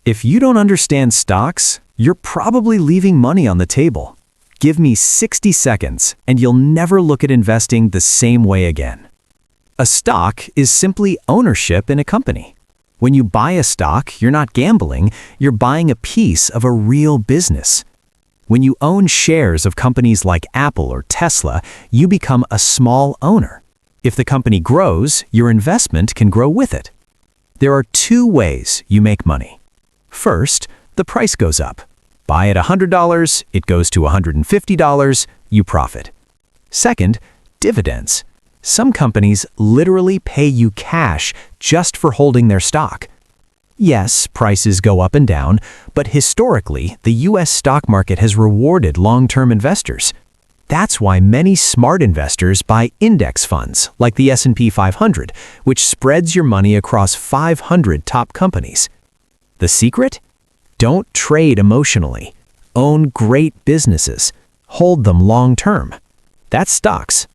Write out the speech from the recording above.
If you don't understand stocks, you're probably leaving money on the table. Give me 60 seconds and you'll never look at investing the same way again. A stock is simply ownership in a company. When you buy a stock, you're not gambling, you're buying a piece of a real business. When you own shares of companies like Apple or Tesla, you become a small owner. If the company grows, your investment can grow with it. There are two ways you make money. First, the price goes up. Buy at $100, it goes to $150, you profit. Second, dividends. Some companies literally pay you cash just for holding their stock. Yes, prices go up and down, but historically, the U.S. stock market has rewarded long-term investors. That's why many smart investors buy index funds like the S&P 500, which spreads your money across 500 top companies. The secret? Don't trade emotionally. Own great businesses. Hold them long-term. That's stocks.